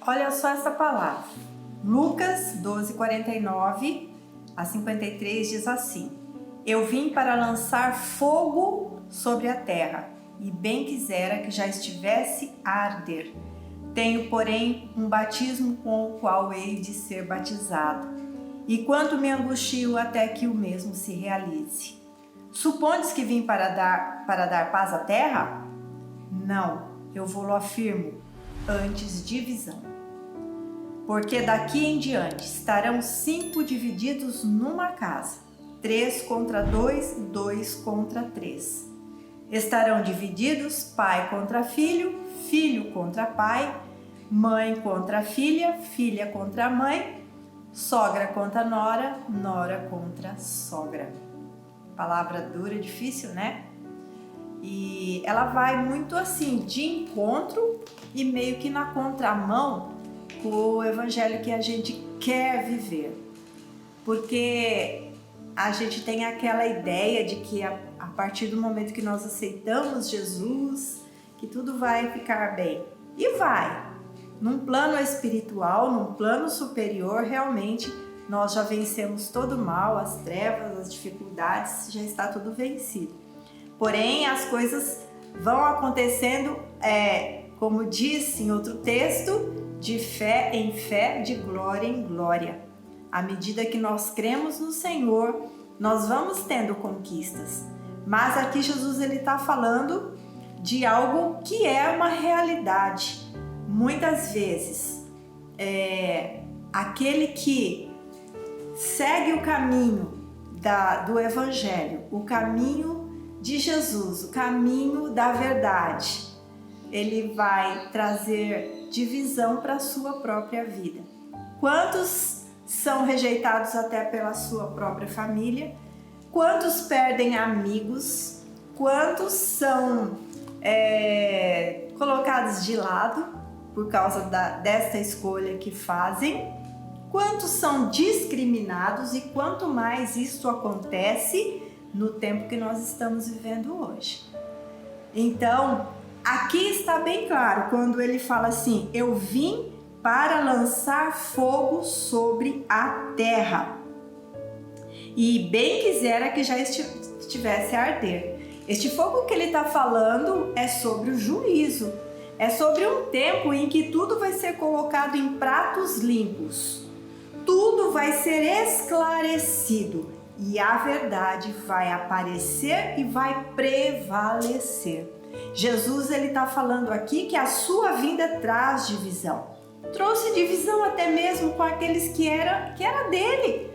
Olha só essa palavra. Lucas 12:49 a 53 diz assim: Eu vim para lançar fogo sobre a terra, e bem quisera que já estivesse a arder. Tenho, porém, um batismo com o qual hei de ser batizado, e quanto me angustio até que o mesmo se realize. Supondes que vim para dar paz à terra? Não, eu vou-lo afirmo, antes divisão. Porque daqui em diante estarão 5 divididos numa casa, 3 contra 2, 2 contra 3. Estarão divididos pai contra filho, filho contra pai, mãe contra filha, filha contra mãe, sogra contra nora, nora contra sogra. Palavra dura, difícil, né? E ela vai muito assim, de encontro e meio que na contramão com o evangelho que a gente quer viver. Porque a gente tem aquela ideia de que a partir do momento que nós aceitamos Jesus, que tudo vai ficar bem. E vai. Num plano espiritual, num plano superior, realmente nós já vencemos todo o mal, as trevas, as dificuldades, já está tudo vencido. Porém, as coisas vão acontecendo, como diz em outro texto, de fé em fé, de glória em glória. À medida que nós cremos no Senhor, nós vamos tendo conquistas. Mas aqui Jesus está falando de algo que é uma realidade. Muitas vezes, aquele que segue o caminho do Evangelho, o caminho de Jesus, o caminho da verdade, ele vai trazer divisão para a sua própria vida. Quantos são rejeitados até pela sua própria família? Quantos perdem amigos? Quantos são colocados de lado por causa desta escolha que fazem? Quantos são discriminados? E quanto mais isso acontece no tempo que nós estamos vivendo hoje. Então, aqui está bem claro quando ele fala assim: eu vim para lançar fogo sobre a terra, e bem quisera que já estivesse a arder. Este fogo que ele está falando é sobre o juízo, é sobre um tempo em que tudo vai ser colocado em pratos limpos, tudo vai ser esclarecido e a verdade vai aparecer e vai prevalecer. Jesus está falando aqui que a sua vinda traz divisão. Trouxe divisão até mesmo com aqueles que era dele.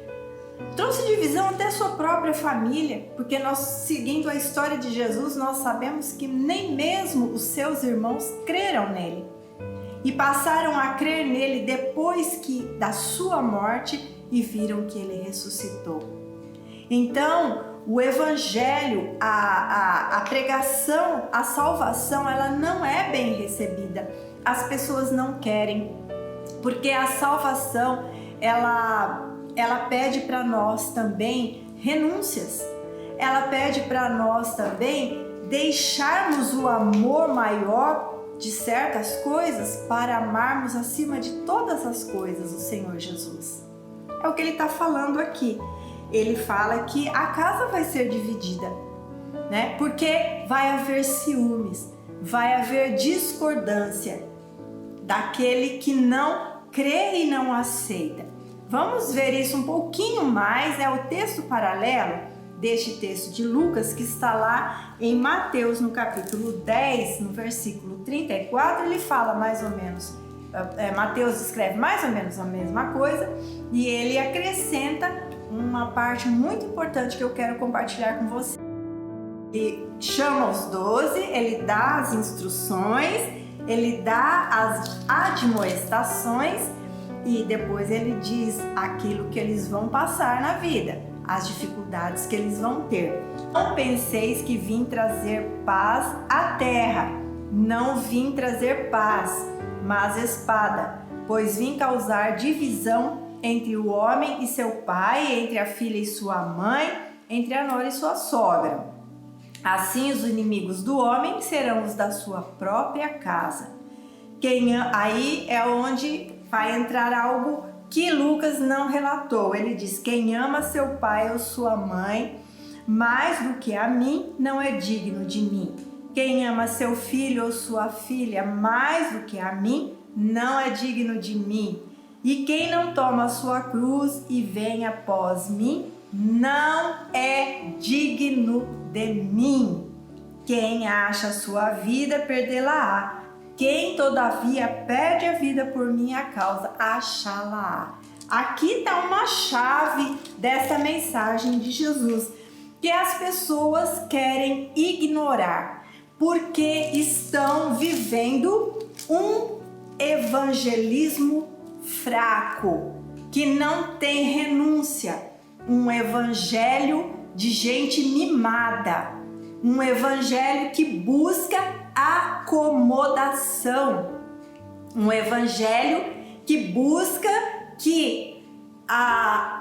Trouxe divisão até sua própria família, porque nós, seguindo a história de Jesus, nós sabemos que nem mesmo os seus irmãos creram nele e passaram a crer nele depois da sua morte e viram que ele ressuscitou. Então, o evangelho, a pregação, a salvação, ela não é bem recebida. As pessoas não querem, porque a salvação, ela pede para nós também renúncias. Ela pede para nós também deixarmos o amor maior de certas coisas para amarmos acima de todas as coisas o Senhor Jesus. É o que ele está falando aqui. Ele fala que a casa vai ser dividida, né? Porque vai haver ciúmes, vai haver discordância daquele que não crê e não aceita. Vamos ver isso um pouquinho mais, é o texto paralelo deste texto de Lucas que está lá em Mateus, no capítulo 10, no versículo 34, ele fala mais ou menos, Mateus escreve mais ou menos a mesma coisa e ele acrescenta uma parte muito importante que eu quero compartilhar com você. Ele chama os 12, ele dá as instruções, ele dá as admoestações e depois ele diz aquilo que eles vão passar na vida, as dificuldades que eles vão ter. Não penseis que vim trazer paz à terra, não vim trazer paz, mas espada, pois vim causar divisão entre o homem e seu pai, entre a filha e sua mãe, entre a nora e sua sogra. Assim os inimigos do homem serão os da sua própria casa. Aí é onde vai entrar algo que Lucas não relatou. Ele diz: quem ama seu pai ou sua mãe mais do que a mim não é digno de mim. Quem ama seu filho ou sua filha mais do que a mim não é digno de mim. E quem não toma a sua cruz e vem após mim não é digno de mim. Quem acha a sua vida, perdê-la-á. Quem, todavia, perde a vida por minha causa, achá-la-á. Aqui está uma chave dessa mensagem de Jesus, que as pessoas querem ignorar, porque estão vivendo um evangelismo fraco, que não tem renúncia, um evangelho de gente mimada, um evangelho que busca acomodação, um evangelho que busca que a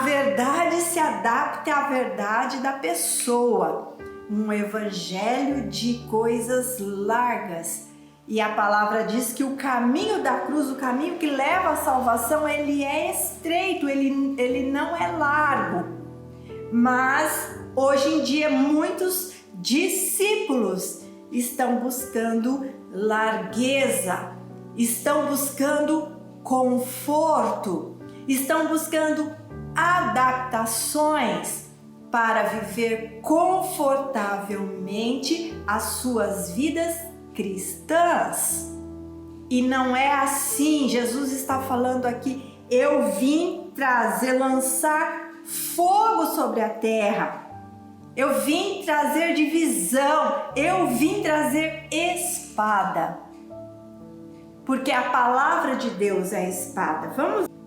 verdade se adapte à verdade da pessoa, um evangelho de coisas largas. E a palavra diz que o caminho da cruz, o caminho que leva à salvação, ele é estreito, ele não é largo. Mas hoje em dia muitos discípulos estão buscando largueza, estão buscando conforto, estão buscando adaptações para viver confortavelmente as suas vidas cristãs. E não é assim. Jesus está falando aqui: eu vim lançar fogo sobre a terra, eu vim trazer divisão, eu vim trazer espada, porque a palavra de Deus é a espada.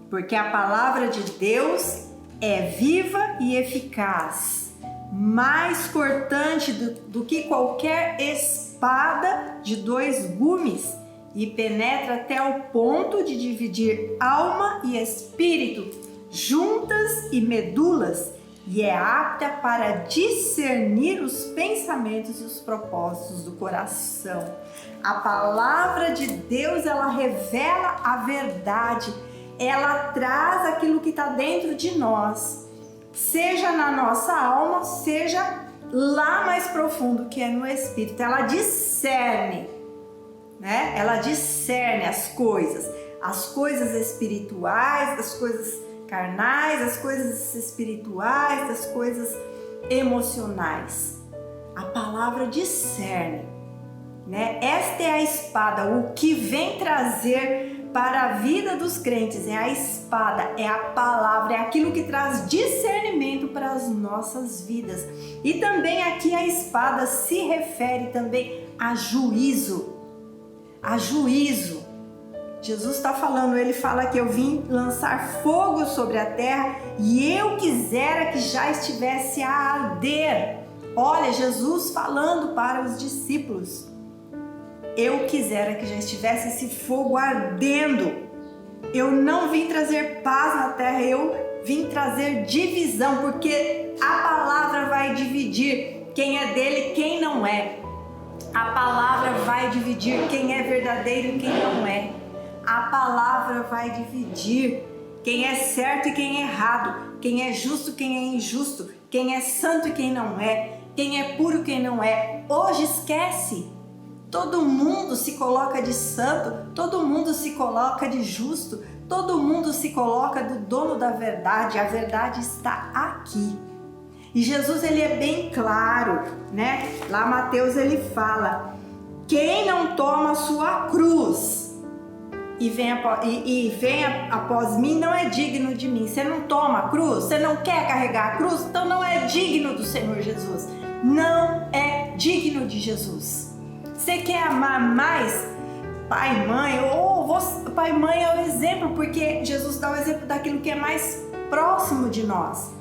Porque a palavra de Deus é viva e eficaz, mais cortante do que qualquer espada de 2 gumes, e penetra até o ponto de dividir alma e espírito, juntas e medulas, e é apta para discernir os pensamentos e os propósitos do coração. A palavra de Deus, ela revela a verdade, ela traz aquilo que está dentro de nós, seja na nossa alma, seja lá mais profundo, que é no espírito. Ela discerne, né? Ela discerne as coisas espirituais, as coisas carnais, as coisas espirituais, as coisas emocionais. A palavra discerne, né? Esta é a espada, o que vem trazer para a vida dos crentes é a espada, é a palavra, é aquilo que traz discernimento para as nossas vidas. E também aqui a espada se refere também a juízo. A juízo. Jesus está falando, ele fala que eu vim lançar fogo sobre a terra e eu quisera que já estivesse a arder. Olha, Jesus falando para os discípulos. Eu quisera que já estivesse esse fogo ardendo. Eu não vim trazer paz na terra, eu vim trazer divisão, porque a palavra vai dividir quem é dele e quem não é. A palavra vai dividir quem é verdadeiro e quem não é. A palavra vai dividir quem é certo e quem é errado, quem é justo e quem é injusto, quem é santo e quem não é, quem é puro e quem não é. Hoje esquece. Todo mundo se coloca de santo, todo mundo se coloca de justo, todo mundo se coloca do dono da verdade. A verdade está aqui. E Jesus, ele é bem claro, né? Lá Mateus, ele fala: quem não toma a sua cruz e vem após mim não é digno de mim. Você não toma a cruz? Você não quer carregar a cruz? Então não é digno do Senhor Jesus. Não é digno de Jesus. Você quer amar mais pai e mãe? Pai e mãe é o exemplo, porque Jesus dá o exemplo daquilo que é mais próximo de nós.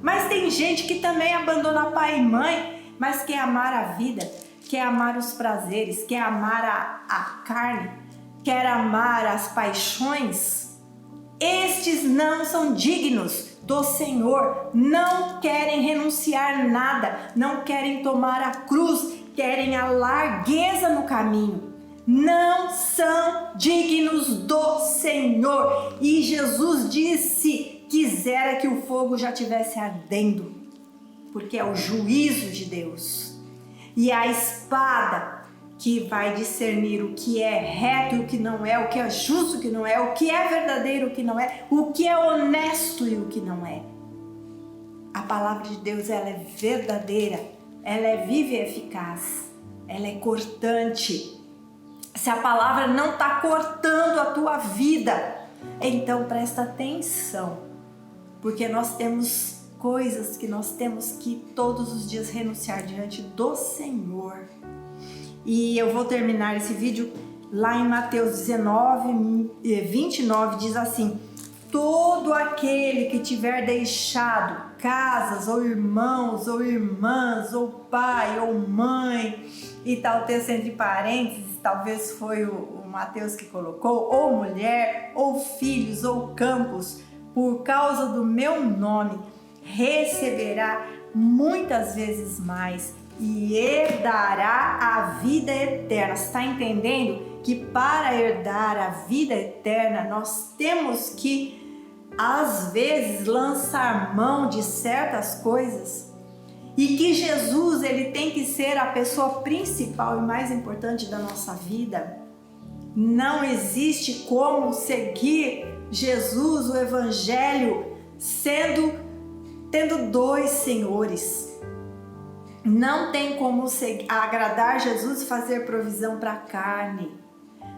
Mas tem gente que também abandona pai e mãe, mas quer amar a vida, quer amar os prazeres, quer amar a carne, quer amar as paixões. Estes não são dignos do Senhor, não querem renunciar nada, não querem tomar a cruz, querem a largueza no caminho. não são dignos do Senhor. E Jesus disse: quisera que o fogo já estivesse ardendo, porque é o juízo de Deus. E a espada que vai discernir o que é reto e o que não é, o que é justo e o que não é, o que é verdadeiro e o que não é, o que é honesto e o que não é. A palavra de Deus, ela é verdadeira, ela é viva e eficaz, ela é cortante. Se a palavra não está cortando a tua vida, então presta atenção, porque nós temos coisas que nós temos que todos os dias renunciar diante do Senhor. E eu vou terminar esse vídeo lá em Mateus 19, 29, diz assim: todo aquele que tiver deixado casas, ou irmãos, ou irmãs, ou pai, ou mãe, e tal, texto entre parênteses, talvez foi o Mateus que colocou, ou mulher, ou filhos, ou campos, por causa do meu nome, receberá muitas vezes mais e herdará a vida eterna. Você está entendendo que para herdar a vida eterna nós temos que, às vezes, lançar mão de certas coisas, e que Jesus, ele tem que ser a pessoa principal e mais importante da nossa vida. Não existe como seguir Jesus, o Evangelho, tendo dois senhores. Não tem como agradar Jesus e fazer provisão para a carne.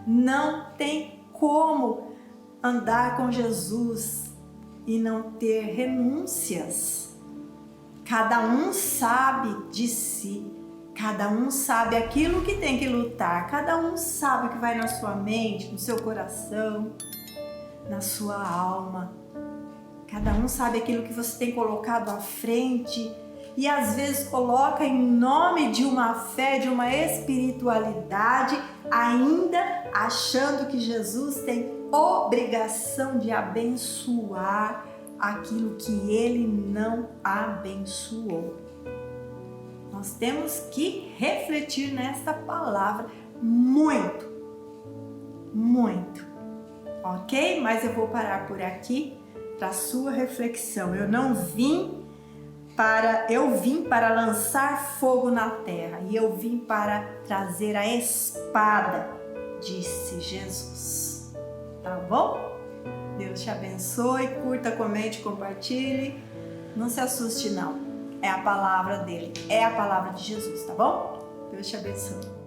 Não tem como andar com Jesus e não ter renúncias. Cada um sabe de si, cada um sabe aquilo que tem que lutar, cada um sabe o que vai na sua mente, no seu coração, na sua alma. Cada um sabe aquilo que você tem colocado à frente e às vezes coloca em nome de uma fé, de uma espiritualidade, ainda achando que Jesus tem obrigação de abençoar aquilo que ele não abençoou. Nós temos que refletir nesta palavra muito, muito, ok? Mas eu vou parar por aqui para sua reflexão. Eu vim para lançar fogo na terra e eu vim para trazer a espada, disse Jesus. Tá bom? Deus te abençoe, curta, comente, compartilhe. Não se assuste não, é a palavra dele, é a palavra de Jesus, tá bom? Deus te abençoe.